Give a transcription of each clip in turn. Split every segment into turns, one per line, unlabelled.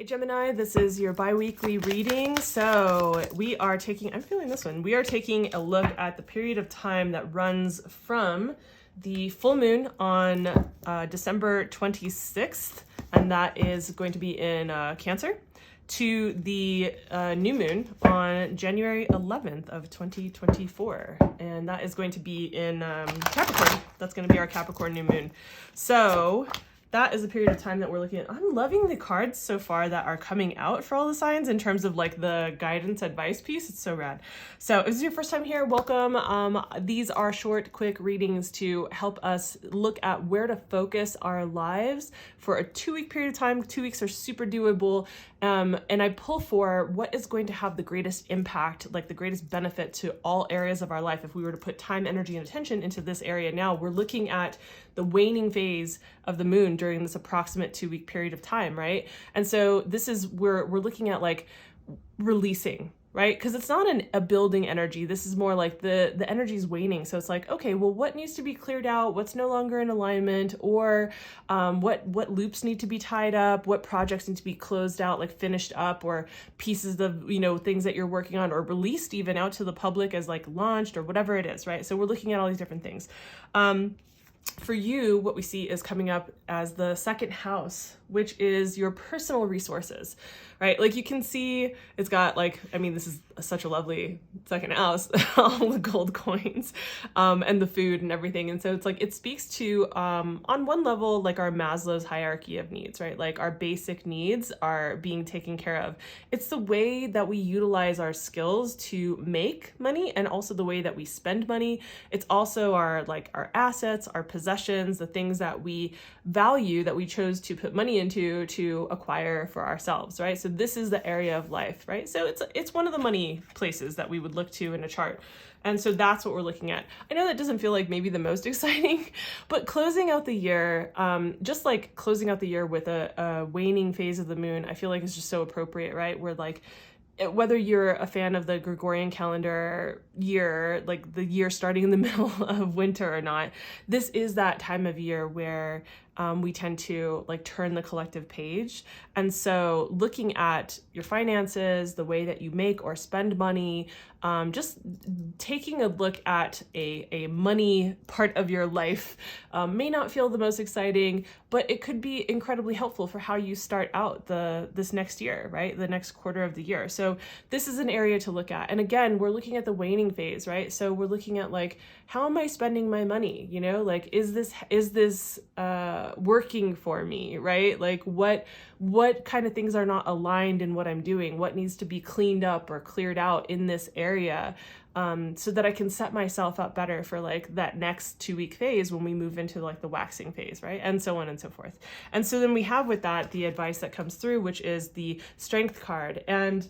Hey Gemini, this is your bi-weekly reading. So we are taking, I'm feeling this one, we are taking a look at the period of time that runs from the full moon on December 26th, and that is going to be in Cancer, to the new moon on January 11th of 2024, and that is going to be in Capricorn. That's going to be our Capricorn new moon. So that is the period of time that we're looking at. I'm loving the cards so far that are coming out for all the signs in terms of like the guidance advice piece. It's so rad. So if this is your first time here, welcome. These are short, quick readings to help us look at where to focus our lives for a 2-week period of time. 2 weeks are super doable. And I pull for what is going to have the greatest impact, like the greatest benefit to all areas of our life. If we were to put time, energy, and attention into this area now, we're looking at the waning phase of the moon during this approximate 2-week period of time, right? And so this is where we're looking at like releasing, right? Because it's not a building energy. This is more like the energy is waning. So it's like, okay, well, what needs to be cleared out? What's no longer in alignment? Or what loops need to be tied up? What projects need to be closed out, like finished up, or pieces of, things that you're working on or released even out to the public as like launched or whatever it is, right? So we're looking at all these different things. For you, what we see is coming up as the second house, which is your personal resources, right? Like you can see it's got like, this is such a lovely second house, all the gold coins, and the food and everything. And so it's like, it speaks to, on one level, like our Maslow's hierarchy of needs, right? Like our basic needs are being taken care of. It's the way that we utilize our skills to make money and also the way that we spend money. It's also our assets, our possessions, the things that we value that we chose to put money into to acquire for ourselves, right? So this is the area of life, right? So it's one of the money places that we would look to in a chart. And so that's what we're looking at. I know that doesn't feel like maybe the most exciting, but closing out the year, just like closing out the year with a waning phase of the moon, I feel like is just so appropriate, right? We're like, whether you're a fan of the Gregorian calendar year, like the year starting in the middle of winter or not, this is that time of year where we tend to like turn the collective page. And so looking at your finances, the way that you make or spend money, just taking a look at a money part of your life may not feel the most exciting, but it could be incredibly helpful for how you start out this next year, right? The next quarter of the year. So this is an area to look at. And again, we're looking at the waning phase, right? So we're looking at like, how am I spending my money? Like, is this working for me, right? Like what kind of things are not aligned in what I'm doing? What needs to be cleaned up or cleared out in this area, so that I can set myself up better for like that next 2-week phase when we move into like the waxing phase, right? And so on and so forth. And so then we have with that the advice that comes through, which is the Strength card. And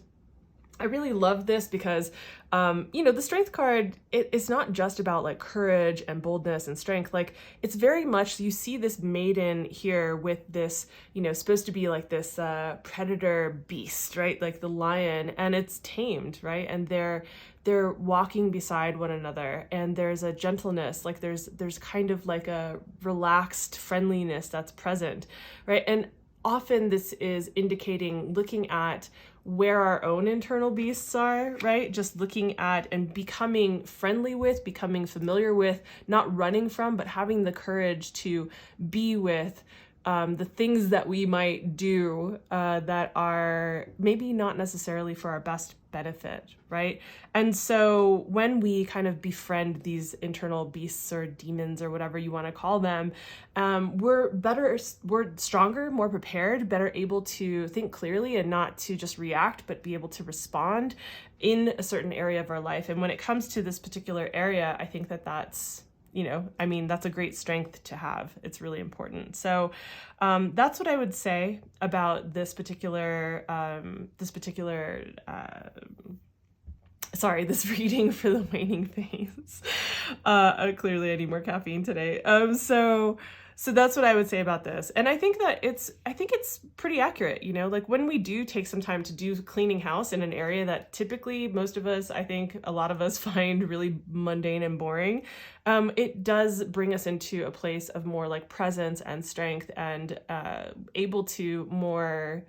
I really love this because, the Strength card, it's not just about like courage and boldness and strength. Like it's very much, you see this maiden here with this, supposed to be like this predator beast, right? Like the lion, and it's tamed, right? And they're walking beside one another, and there's a gentleness, like there's kind of like a relaxed friendliness that's present, right? And often this is indicating looking at where our own internal beasts are, right? Just looking at and becoming friendly with, becoming familiar with, not running from, but having the courage to be with the things that we might do that are maybe not necessarily for our best benefit, right? And so when we kind of befriend these internal beasts or demons or whatever you want to call them, we're stronger, more prepared, better able to think clearly and not to just react, but be able to respond in a certain area of our life. And when it comes to this particular area, I think that's that's a great strength to have. It's really important. So that's what I would say about this particular reading for the waning phase. Clearly I need more caffeine today. So that's what I would say about this. And I think that it's pretty accurate, like when we do take some time to do cleaning house in an area that typically most of us, I think a lot of us find really mundane and boring, it does bring us into a place of more like presence and strength and able to more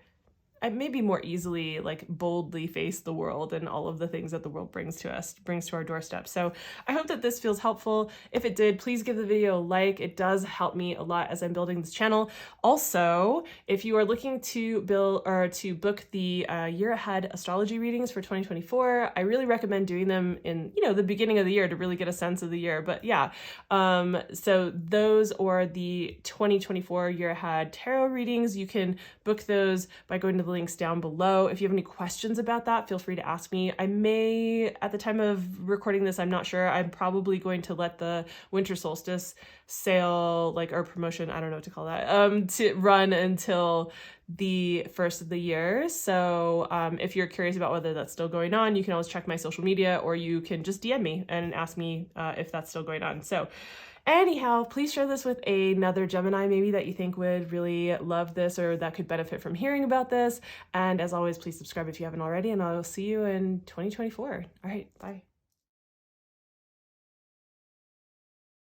maybe more easily, like boldly face the world and all of the things that the world brings to us, brings to our doorstep. So I hope that this feels helpful. If it did, please give the video a like. It does help me a lot as I'm building this channel. Also, if you are looking to book the year ahead astrology readings for 2024, I really recommend doing them in, the beginning of the year to really get a sense of the year. But yeah, so those, or the 2024 year ahead tarot readings, you can book those by going to the links down below. If you have any questions about that, feel free to ask me. I may, at the time of recording this, I'm not sure. I'm probably going to let the winter solstice sale, or promotion, I don't know what to call that, to run until the first of the year. So if you're curious about whether that's still going on, you can always check my social media, or you can just DM me and ask me if that's still going on. So anyhow, please share this with another Gemini maybe that you think would really love this, or that could benefit from hearing about this. And as always, please subscribe if you haven't already, and I'll see you in 2024. All right, bye.